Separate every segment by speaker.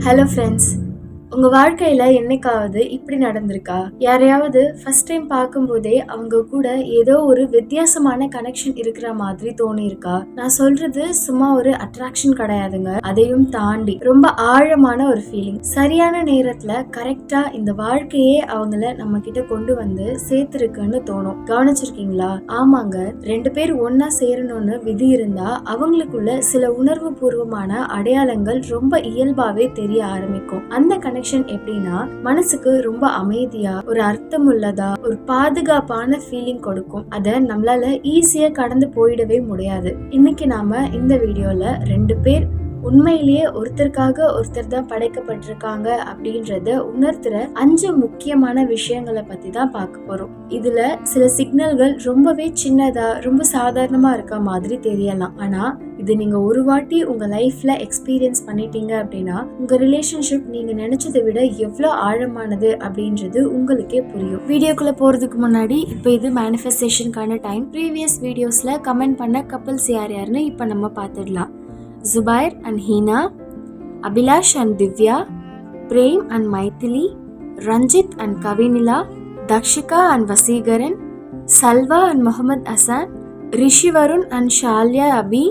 Speaker 1: Hello friends, உங்க வாழ்க்கையில என்னைக்காவது இப்படி நடந்திருக்கா? யாரையாவது ஃபர்ஸ்ட் டைம் பார்க்கும்போதே அவங்க கூட ஏதோ ஒரு வித்தியாசமான கனெக்ஷன் இருக்கிற மாதிரி தோணியிருக்கா? நான் சொல்றது சும்மா ஒரு அட்ராக்ஷன் கிடையாதுங்க. அதையும் தாண்டி ரொம்ப ஆழமான ஒரு ஃபீலிங். சரியான நேரத்துல கரெக்டா இந்த வாழ்க்கையே அவங்கள நம்ம கிட்ட கொண்டு வந்து சேர்த்திருக்குன்னு தோணும். கவனிச்சிருக்கீங்களா? ஆமாங்க, ரெண்டு பேர் ஒன்னா சேரணும்னு விதி இருந்தா அவங்களுக்குள்ள சில உணர்வு பூர்வமான அடையாளங்கள் ரொம்ப இயல்பாவே தெரிய ஆரம்பிக்கும். அந்த கனெக்ஷன் எப்படின்னா மனசுக்கு ரொம்ப அமைதியா, ஒரு அர்த்தம் உள்ளதா, ஒரு பாதுகாப்பான ஃபீலிங் கொடுக்கும். அத நம்மளால ஈஸியா கடந்து போயிடவே முடியாது. இன்னைக்கு நாம இந்த வீடியோல ரெண்டு பேர் உண்மையிலேயே ஒருத்தருக்காக ஒருத்தர் தான் படைக்கப்பட்டிருக்காங்க அப்படின்றத உணர்த்துற 5 முக்கியமான விஷயங்களை பத்தி தான் பார்க்க போறோம். இதுல சில சிக்னல்கள் ரொம்பவே சின்னதா, ரொம்ப சாதாரணமா இருக்க மாதிரி தெரியலாம். ஆனா இது நீங்க ஒரு வாட்டி உங்க லைஃப்ல எக்ஸ்பீரியன்ஸ் பண்ணிட்டீங்க அப்படின்னா உங்க ரிலேஷன்ஷிப் நீங்க நினைச்சதை விட எவ்வளவு ஆழமானது அப்படின்றது உங்களுக்கே புரியும். வீடியோக்குள்ள போறதுக்கு முன்னாடி இப்ப இது மேனிஃபெஸ்டேஷனுக்கான டைம். ப்ரீவியஸ் வீடியோஸ்ல கமெண்ட் பண்ண கப்பல்ஸ் யார் யாருன்னு இப்ப நம்ம பார்த்துடலாம். Zubair and Hina, Abhilash and Divya, Prem and Maithili, Ranjit and Kavinila, Dakshika and Vasigaran, Salva and Mohammad Hassan, Rishi Varun and Shalya Abhi,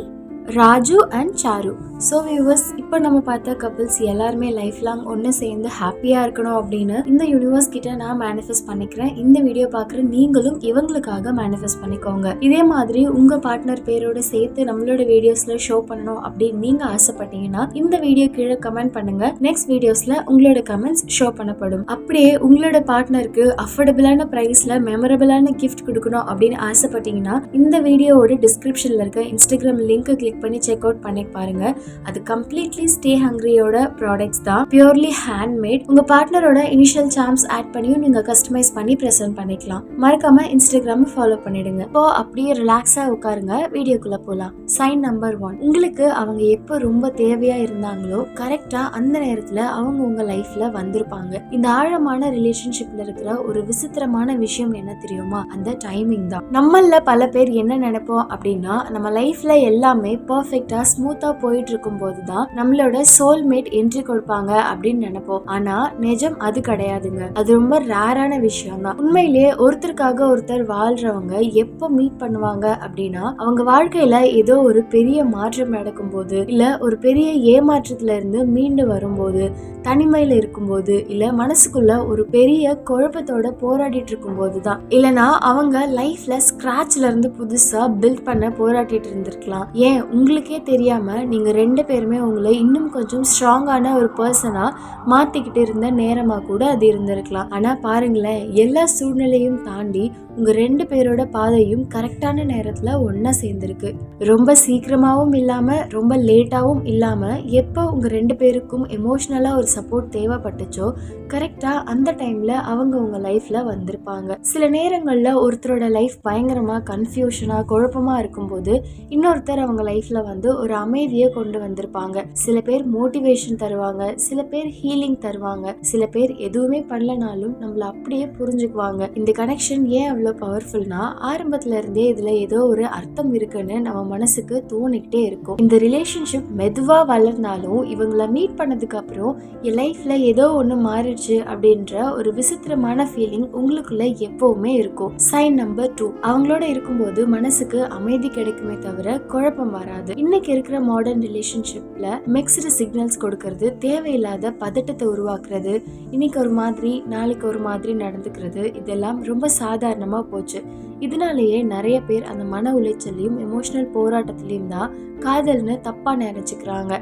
Speaker 1: Raju and Charu. So viewers, இப்போ நம்ம பார்த்த கப்பிள்ஸ் எல்லாருமே லைஃப் லாங் ஒன்று சேர்ந்து ஹாப்பியாக இருக்கணும் அப்படின்னு இந்த யூனிவர்ஸ் கிட்ட நான் மேனிஃபெஸ்ட் பண்ணிக்கிறேன். இந்த வீடியோ பார்க்குற நீங்களும் இவங்களுக்காக மேனிஃபெஸ்ட் பண்ணிக்கோங்க. இதே மாதிரி உங்கள் பார்ட்னர் பேரோட சேர்த்து நம்மளோட வீடியோஸில் ஷோ பண்ணணும் அப்படின்னு நீங்கள் ஆசைப்பட்டீங்கன்னா இந்த வீடியோ கீழே கமெண்ட் பண்ணுங்க. நெக்ஸ்ட் வீடியோஸில் உங்களோட கமெண்ட்ஸ் ஷோ பண்ணப்படும். அப்படியே உங்களோட பார்ட்னருக்கு அஃபோர்டபுளான ப்ரைஸில் மெமரபிளான கிஃப்ட் கொடுக்கணும் அப்படின்னு ஆசைப்பட்டீங்கன்னா இந்த வீடியோவோட டிஸ்கிரிப்ஷனில் இருக்க இன்ஸ்டாகிராம் லிங்க் கிளிக் பண்ணி செக் அவுட் பண்ணி பாருங்க. அது கம்ப்ளீட்லி ஸ்டே ஹங்கிரியோட ப்ராடக்ட்ஸ் தான், பியூர்லி ஹேண்ட்மேட். உங்க பார்ட்னரோட இனிஷியல் சார்ம்ஸ் ஆட் பண்ணியும் நீங்க கஸ்டமைஸ் பண்ணி பிரசன்ட் பண்ணிக்கலாம். மறக்காம இன்ஸ்டாகிராம் ஃபாலோ பண்ணிடுங்க. இப்போ அப்படியே ரிலாக்ஸா உட்காருங்க, வீடியோக்குள்ள போலாம். சைன் நம்பர் 1, உங்களுக்கு அவங்க எப்போ ரொம்ப தேவையா இருந்தாங்களோ கரெக்டா அந்த நேரத்துல அவங்க உங்க லைஃப்ல வந்திருப்பாங்க. இந்த ஆழமான ரிலேஷன்ஷிப்ல இருக்கிற ஒரு விசித்திரமான விஷயம் என்ன தெரியுமா? அந்த டைமிங் தான். நம்மள பல பேர் என்ன நினைப்போம் அப்படின்னா, நம்ம லைஃப்ல எல்லாமே பர்ஃபெக்டா ஸ்மூத்தா போயிட்டு இருக்கும் போதுதான் நம்மளோட சோல்மேட் என்ட்ரி கொடுப்பாங்க அப்படின்னு நினைப்போம். ஆனா நிஜம் அது கிடையாதுங்க. அது ரொம்ப ரேரான விஷயம் தான். உண்மையிலேயே ஒருத்தருக்காக ஒருத்தர் வாழ்றவங்க எப்ப மீட் பண்ணுவாங்க அப்படின்னா அவங்க வாழ்க்கையில ஏதோ ஒரு பெரிய மாற்றம் நடக்கும் போது, இல்ல ஒரு பெரிய ஏமாற்றத்துல இருந்து மீண்டு வரும்போது, தனிமையில இருக்கும்போது, இல்ல மனசுக்குள்ள ஒரு பெரிய குழப்பத்தோட போராடிட்டு இருக்கும் போதுதான். இல்லனா அவங்க லைஃப்ல ஸ்கிராச்ல இருந்து புதுசா பில்ட் பண்ண போராடிட்டு இருந்திருக்கலாம். ஏன் உங்களுக்கே தெரியாம நீங்க ரெண்டு பேருமே உங்களை இன்னும் கொஞ்சம் ஸ்ட்ராங்கான ஒரு பர்சனா மாத்திக்கிட்டு இருந்த நேரமா கூட அது இருந்திருக்கலாம். ஆனா பாருங்களேன், எல்லா சூழ்நிலையும் தாண்டி உங்க ரெண்டு பேரோட பாதையும் கரெக்டான நேரத்துல ஒன்னா சேர்ந்திருக்கு. ரொம்ப சீக்கிரமாவும் இல்லாம ரொம்ப லேட்டாவும் இல்லாம எப்போ உங்க ரெண்டு பேருக்கும் எமோஷனலா ஒரு சப்போர்ட் தேவைப்பட்டுச்சோ கரெக்டா அந்த டைம்ல அவங்க உங்க லைஃப்ல வந்திருப்பாங்க. சில நேரங்கள்ல ஒருத்தரோட லைஃப் பயங்கரமா கன்ஃபியூஷனா குழப்பமா இருக்கும்போது இன்னொருத்தர் அவங்க லைஃப்ல வந்து ஒரு அமைதியை கொண்டு வந்திருப்பாங்க. சில பேர் மோட்டிவேஷன் தருவாங்க, சில பேர் ஹீலிங் தருவாங்க, சில பேர் எதுவுமே பண்ணலனாலும் நம்மள அப்படியே புரிஞ்சுக்குவாங்க. இந்த கனெக்ஷன் ஏன் அவ்வளவு பவர்ஃபுல்னா ஆரம்பத்துல இருந்தே இதுல ஏதோ ஒரு அர்த்தம் இருக்குன்னு நம்ம மனசுக்கு தோணிக்கிட்டே இருக்கும். இந்த ரிலேஷன்ஷிப் மெதுவா வளர்ந்தாலும் இவங்கள மீட் பண்ணதுக்கு அப்புறம் என் லைஃப்ல ஏதோ ஒண்ணு மாறிடுச்சு அப்படின்ற ஒரு விசித்திரமான ஃபீலிங் உங்களுக்குள்ள எப்பவுமே இருக்கும். சைன் நம்பர் 2, அவங்களோட இருக்கும்போது மனசுக்கு அமைதி கிடைக்குமே தவிர குழப்பம் வராது. இன்னைக்கு இருக்கிற மாடர்ன் ரிலேஷன்ஷிப்ல மிக்ஸ்டு சிக்னல்ஸ் கொடுக்கறது, தேவையில்லாத பதட்டத்தை உருவாக்குறது, இன்னைக்கு ஒரு மாதிரி நாளைக்கு ஒரு மாதிரி நடந்துக்கிறது, இதெல்லாம் ரொம்ப சாதாரணமா போச்சு. இதனாலேயே நிறைய பேர் அந்த மன உளைச்சலையும் எமோஷனல் போராட்டத்திலையும் தான் காதல்னு தப்பா நினைச்சுக்கிறாங்க.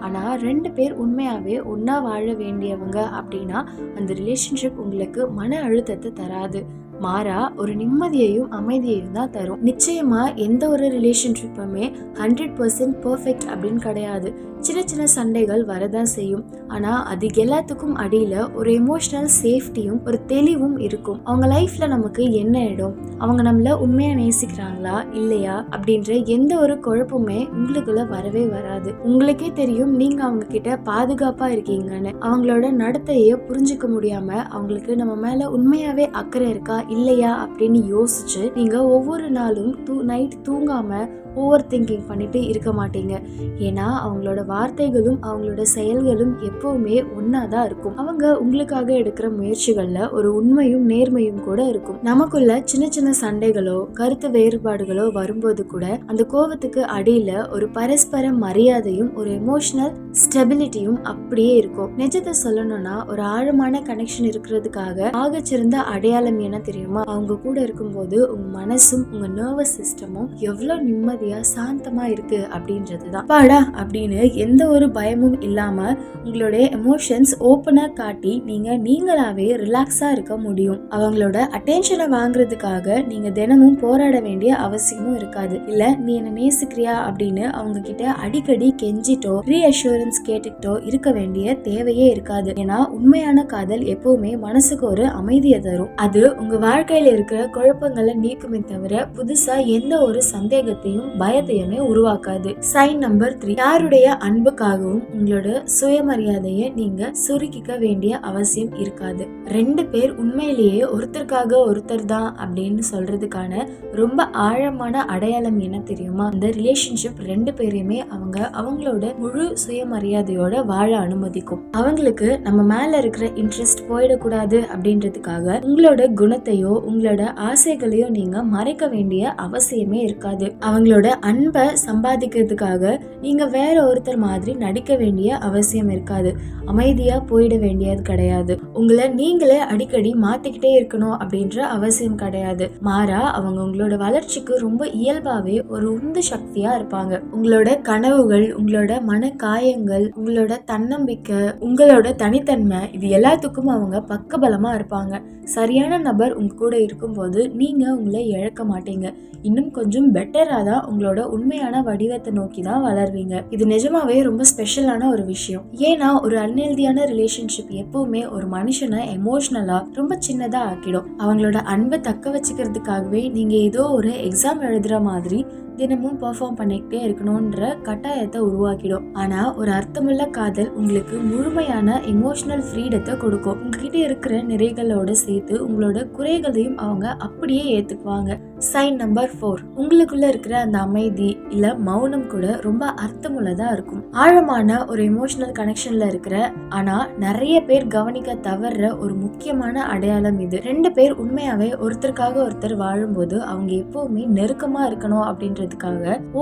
Speaker 1: ஆனா ரெண்டு பேர் உண்மையாவே ஒன்னா வாழ வேண்டியவங்க அப்படின்னா அந்த ரிலேஷன்ஷிப் உங்களுக்கு மன அழுத்தத்தை தராது, மாறா ஒரு நிம்மதியையும் அமைதியையும் தான் தரும். நிச்சயமா எந்த ஒரு ரிலேஷன்ஷிப்புமே 100% பெர்ஃபெக்ட் அப்படின்னு கிடையாது. சின்ன சின்ன சண்டைகள் வரதான் செய்யும். ஆனா அது எல்லாத்துக்கும் அடியில ஒரு எமோஷனல் சேஃப்டியும் ஒரு தெளிவும் இருக்கும். அவங்க லைஃப்ல நமக்கு என்ன இடம், அவங்க நம்மள உண்மையா நேசிக்கிறாங்களா இல்லையா அப்படின்ற எந்த ஒரு குழப்பமே உங்களுக்குள்ள வரவே வராது. உங்களுக்கே தெரியும் நீங்க அவங்க கிட்ட பாதுகாப்பா இருக்கீங்கன்னு. அவங்களோட நடத்தைய புரிஞ்சுக்க முடியாம அவங்களுக்கு நம்ம மேல உண்மையாவே அக்கறை இருக்கா இல்லையா அப்படின்னு யோசிச்சு நீங்க ஒவ்வொரு நாளும் நைட் தூங்காம ஓவர் திங்கிங் பண்ணிட்டு இருக்க மாட்டீங்க. ஏன்னா அவங்களோட வார்த்தைகளும் அவங்களோட செயல்களும் எப்பவுமே ஒன்னாதான் இருக்கும். அவங்க உங்களுக்காக எடுக்கிற முயற்சிகள்ல ஒரு உண்மையும் நேர்மையும் கூட இருக்கும். நமக்குள்ள சின்ன சின்ன சண்டைகளோ கருத்து வேறுபாடுகளோ வரும்போது கூட அந்த கோபத்துக்கு அடியில ஒரு பரஸ்பர மரியாதையும் ஒரு எமோஷனல் ஸ்டெபிலிட்டியும் அப்படியே இருக்கும். நிஜத்தை சொல்லணும்னா ஒரு ஆழமான கனெக்ஷன் இருக்கிறதுக்காக ஆகச்சிறந்த அடையாளம் என்ன தெரியுமா? அவங்க கூட இருக்கும்போது உங்க மனசும் உங்க நர்வஸ் சிஸ்டமும் எவ்வளவு நிம்மதியா சாந்தமா இருக்கு அப்படின்றதுதான். பாடா அப்படின்னு எந்த ஒரு பயமும் இல்லாம உங்களுடைய எமோஷன்ஸ் ஓப்பனா காட்டி நீங்களாவே ரிலாக்ஸா இருக்க முடியும். அவங்களோட அட்டென்ஷனை வாங்குறதுக்காக நீங்க தினமும் போராட வேண்டிய அவசியமும் இருக்காது. இல்ல நீ என்ன நேசிக்கிறியா அப்படின்னு அவங்க கிட்ட அடிக்கடி கெஞ்சிட்டோ ரீஅஷூரன்ஸ் கேட்டுக்கிட்டோ இருக்க வேண்டிய தேவையே இருக்காது. ஏன்னா உண்மையான காதல் எப்பவுமே மனசுக்கு ஒரு அமைதியை தரும். அது உங்க வாழ்க்கையில இருக்கிற குழப்பங்களை நீக்குமே தவிர புதுசா எந்த ஒரு சந்தேகத்தையும் பயத்தையுமே உருவாக்காது. சைன் நம்பர் 3, யாருடைய அன்புக்காகவும் உங்களோட சுயமரியாதையை நீங்க சுருக்கிக்க வேண்டிய அவசியம் இருக்காது. 2 பேர் உண்மையிலேயே ஒருத்தருக்காக ஒருத்தர் தான் அப்படின்னு சொல்றதுக்கான ரொம்ப ஆழமான அடையாளம் என்ன தெரியுமா? இந்த ரிலேஷன்ஷிப் 2 பேரையுமே அவங்களோட முழு சுயமரியாதையோட வாழ அனுமதிக்கும். அவங்களுக்கு நம்ம மேல இருக்கிற இன்ட்ரெஸ்ட் போயிடக்கூடாது அப்படின்றதுக்காக உங்களோட குணத்தையோ உங்களோட ஆசைகளையோ நீங்க மறைக்க வேண்டிய அவசியமே இருக்காது. அவங்களோட அன்பை சம்பாதிக்கிறதுக்காக நீங்க வேற ஒருத்தர் மாதிரி நடிக்க வேண்டிய அவசியம் இருக்காது. அமைதியா போயிட வேண்டியது கிடையாது. உங்களை நீங்களே அடிக்கடி மாத்திக்கிட்டே இருக்கணும் அப்படின்ற அவசியம் கிடையாது. மாறா அவங்க உங்களோட வளர்ச்சிக்கு ரொம்ப இயல்பாவே ஒரு உந்து சக்தியா இருப்பாங்க. உங்களோட கனவுகள், உங்களோட மன காயங்கள், உங்களோட தன்னம்பிக்கை, உங்களோட தனித்தன்மை, இது எல்லாத்துக்கும் அவங்க பக்கபலமா இருப்பாங்க. சரியான நபர் உங்க கூட இருக்கும்போது நீங்க உங்களை இழக்க மாட்டீங்க. இன்னும் கொஞ்சம் பெட்டரா தான் உங்களோட உண்மையான வடிவத்தை நோக்கி தான் வளர்வீங்க. இது நிஜமாவே ரொம்ப ஸ்பெஷலான ஒரு விஷயம். ஏன்னா ஒரு அன்ஹெல்தியான ரிலேஷன்ஷிப் எப்பவுமே ஒரு மனுஷனை எமோஷனலா ரொம்ப சின்னதா ஆக்கிடும். அவங்களோட அன்பை தக்க வச்சுக்கிறதுக்காகவே நீங்க ஏதோ ஒரு எக்ஸாம் எழுதுற மாதிரி தினமும் பெர்ஃபார்ம் பண்ணிக்கிட்டே இருக்கணும்ன்ற கட்டாயத்தை உருவாக்கிடும். ஆனா ஒரு அர்த்தமுள்ள காதல் உங்களுக்கு முழுமையான எமோஷனல் ஃப்ரீடத்தை கொடுக்கும். உங்ககிட்ட இருக்கிற நிறைகளோட சேர்த்து உங்களோட குறைகளையும் அவங்க அப்படியே ஏத்துக்குவாங்க. சைன் நம்பர் 4, உங்களுக்குள்ள இருக்கிற அந்த அமைதி இல்ல மௌனம் கூட ரொம்ப அர்த்தமுள்ளதா இருக்கும். ஆழமான ஒரு எமோஷனல் கனெக்ஷன்ல இருக்கிற ஆனா நிறைய பேர் கவனிக்க தவறுற ஒரு முக்கியமான அடையாளம் இது. 2 பேர் உண்மையாவே ஒருத்தருக்காக ஒருத்தர் வாழும்போது அவங்க எப்பவுமே நெருக்கமா இருக்கணும் அப்படின்றதுக்காக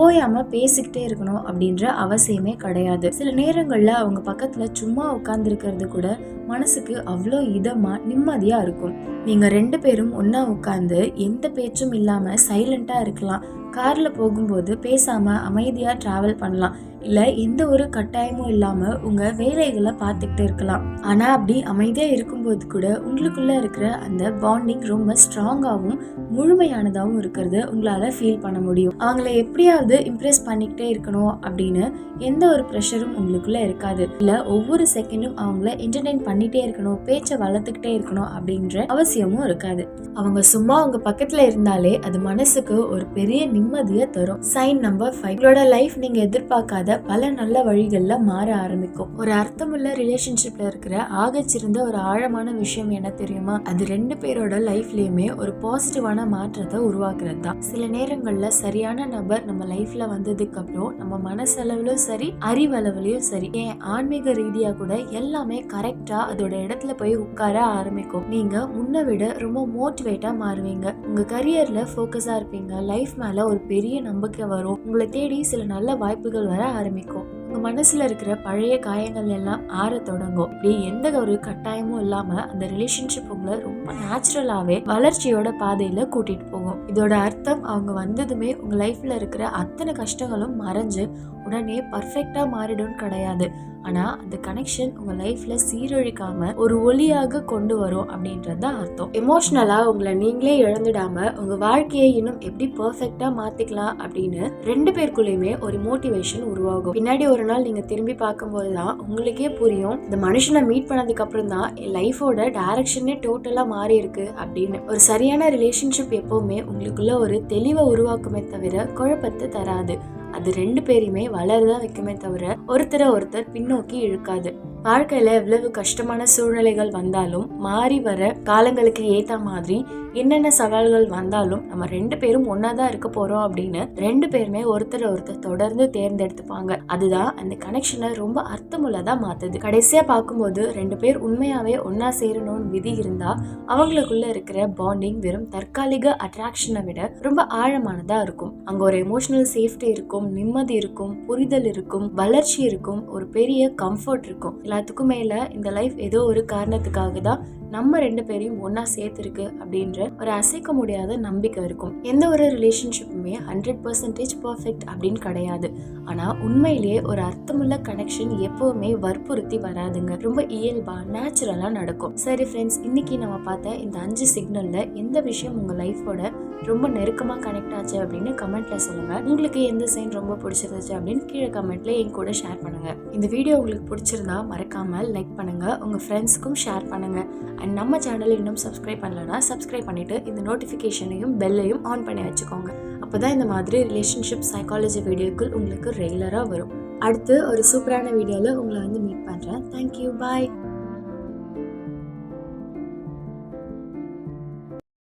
Speaker 1: ஓயாம பேசிக்கிட்டே இருக்கணும் அப்படின்ற அவசியமே கிடையாது. சில நேரங்கள்ல அவங்க பக்கத்துல சும்மா உட்கார்ந்து இருக்கிறது கூட மனசுக்கு அவ்வளோ இதமா நிம்மதியா இருக்கும். நீங்க 2 பேரும் ஒன்னா உட்கார்ந்து எந்த பேச்சும் இல்லாம சைலண்டா இருக்கலாம். கார்ல போகும்போது பேசாம அமைதியா டிராவல் பண்ணலாம். இல்ல எந்த ஒரு கட்டாயமும் இல்லாம உங்க வேலைகளை பார்த்துக்கிட்டு இருக்கலாம். ஆனா அப்படி அமைதியா இருக்கும்போது கூட உங்களுக்குள்ள இருக்கிற அந்த பாண்டிங் ரொம்ப ஸ்ட்ராங்காவும் முழுமையானதாகவும் இருக்கிறது உங்களால ஃபீல் பண்ண முடியும். அவங்கள எப்படியாவது இம்ப்ரெஸ் பண்ணிக்கிட்டே இருக்கணும் அப்படின்னு எந்த ஒரு ப்ரெஷரும் உங்களுக்குள்ள இருக்காது. இல்ல ஒவ்வொரு செகண்டும் அவங்கள என்டர்டெயின் பண்ணிட்டே இருக்கணும், பேச்சை வளர்த்துக்கிட்டே இருக்கணும் அப்படின்ற அவசியமும் இருக்காது. அவங்க சும்மா உங்க பக்கத்துல இருந்தாலே அது மனசுக்கு ஒரு பெரிய நிம்மதியை தரும். சைன் நம்பர் 5, உங்களோட லைஃப் நீங்க எதிர்பார்க்காத பல நல்ல வழிகள்ல மாற ஆரம்பிக்கும். ஒரு அர்த்தமுள்ள ரிலேஷன்ஷிப்ல இருக்கிற ஆகச்சிறந்த ஒரு ஆழமான விஷயம் என்ன தெரியுமா? அது 2 பேரோட லைஃப்லயுமே ஒரு பாசிட்டிவான மாற்றத்தை உருவாக்குறது தான். சில நேரங்கள்ல சரியான நபர் நம்ம லைஃப்ல வந்ததுக்கு அப்புறம் நம்ம மனசளவுலயும் சரி அறிவளவுலயும் சரி ஏன் ஆன்மீக ரீதியா கூட எல்லாமே கரெக்டா அதோட இடத்துல போய் உட்கார ஆரம்பிக்கும். நீங்க முன்ன விட ரொம்ப மோட்டிவேட்டா மாறுவீங்க. உங்க கரியர்ல போக்கஸா இருப்பீங்க. லைஃப் மேல ஒரு பெரிய நம்பிக்கை வரும். உங்களை தேடி சில நல்ல வாய்ப்புகள் வர ஆரம்பிக்கும். உங்க மனசுல இருக்கிற பழைய காயங்கள் எல்லாம் ஆற தொடங்கும். இப்படி எந்த ஒரு கட்டாயமும் இல்லாம அந்த ரிலேஷன்ஷிப் உங்களை ரொம்ப நேச்சுரலாவே வளர்ச்சியோட பாதையில கூட்டிட்டு போகும். இதோட அர்த்தம் அவங்க வந்ததுமே உங்க லைஃப்ல இருக்கிற அத்தனை கஷ்டங்களும் மறைஞ்சு உடனே பர்ஃபெக்டா மாறிடும் கிடையாது. ஆனா அந்த கனெக்ஷன் உங்க லைஃப்ல சீரழிக்காம ஒரு ஒளியாக கொண்டு வரும் அப்படின்றது தான் அர்த்தம். எமோஷனலா உங்களை நீங்களே இழந்துடாம உங்க வாழ்க்கையை இன்னும் எப்படி பர்ஃபெக்டா மாத்திக்கலாம் அப்படின்னு 2 பேருக்குள்ளயுமே ஒரு மோட்டிவேஷன் உருவாகும். பின்னாடி ஒரு நாள் நீங்க திரும்பி பார்க்கும்போதுதான் உங்களுக்கே புரியும், இந்த மனுஷனை மீட் பண்ணதுக்கு அப்புறம் தான் என் லைஃபோட டைரக்ஷனே டோட்டலா மாறி இருக்கு அப்படின்னு. ஒரு சரியான ரிலேஷன்ஷிப் எப்பவுமே உங்களுக்குள்ள ஒரு தெளிவை உருவாக்குமே தவிர குழப்பத்தை தராது. அது 2 பேரையுமே வளரதான் வைக்குமே தவிர ஒருத்தரை ஒருத்தர் பின்னோக்கி இழுக்காது. வாழ்க்கையில எவ்வளவு கஷ்டமான சூழ்நிலைகள் வந்தாலும் மாறி வர காலங்களுக்கு ஏத்த மாதிரி என்னென்ன சவால்கள் வந்தாலும் நம்ம 2 பேரும் ஒன்னாதான் இருக்க போறோம் அப்படின்னு 2 பேருமே ஒருத்தர் தொடர்ந்து தேர்ந்தெடுத்துப்பாங்க. அதுதான் அந்த கனெக்ஷனை ரொம்ப அர்த்தமுள்ளதா மாத்துது. கடைசியா பார்க்கும்போது 2 பேர் உண்மையாவே ஒன்னா சேரணும்னு விதி இருந்தா அவங்களுக்குள்ள இருக்கிற பாண்டிங் வெறும் தற்காலிக அட்ராக்ஷனை விட ரொம்ப ஆழமானதா இருக்கும். அங்க ஒரு எமோஷனல் சேஃப்டி இருக்கும், நிம்மதி இருக்கும், புரிதல் இருக்கும், வளர்ச்சி இருக்கும், ஒரு பெரிய கம்ஃபர்ட் இருக்கும். எல்லாத்துக்கும் மேல இந்த லைஃப் ஏதோ ஒரு காரணத்துக்காக தான் நம்ம 2 பேரையும் ஒன்னா சேர்த்திருக்கு அப்படின்ற ஒரு அசைக்க முடியாத நம்பிக்கை இருக்கும். எந்த ஒரு ரிலேஷன்ஷிப்புமே 100% பர்ஃபெக்ட் அப்படின்னு கிடையாது. ஆனா உண்மையிலேயே ஒரு அர்த்தமுள்ள கனெக்ஷன் எப்பவுமே வற்புறுத்தி வராதுங்க. ரொம்ப இயல்பா நேச்சுரலா நடக்கும். சரி ஃப்ரெண்ட்ஸ், இன்னைக்கு நம்ம பார்த்த இந்த 5 சிக்னல்ல எந்த விஷயம் உங்க லைஃபோட ரொம்ப நெருக்கமா கனெக்ட் ஆச்சு அப்படின்னு கமெண்ட்ல சொல்லுங்க. உங்களுக்கு எந்த சைன் ரொம்ப பிடிச்சிருந்துச்சு அப்படின்னு கீழே கமெண்ட்ல என் கூட ஷேர் பண்ணுங்க. இந்த வீடியோ உங்களுக்கு பிடிச்சிருந்தா மறக்காம லைக் பண்ணுங்க, உங்க ஃப்ரெண்ட்ஸ்க்கும் ஷேர் பண்ணுங்க. அண்ட் நம்ம சேனல் இன்னும் சப்ஸ்கிரைப் பண்ணலன்னா சப்ஸ்கிரைப் பண்ணிட்டு இந்த நோட்டிஃபிகேஷனையும் பெல்லையும் ஆன் பண்ணி வச்சுக்கோங்க. அப்போதான் இந்த மாதிரி ரிலேஷன்ஷிப் சைக்காலஜி வீடியோக்கள் உங்களுக்கு ரெகுலராக வரும். அடுத்து ஒரு சூப்பரான வீடியோவில் உங்களை மீட் பண்ணுறேன். தேங்க்யூ, பாய்.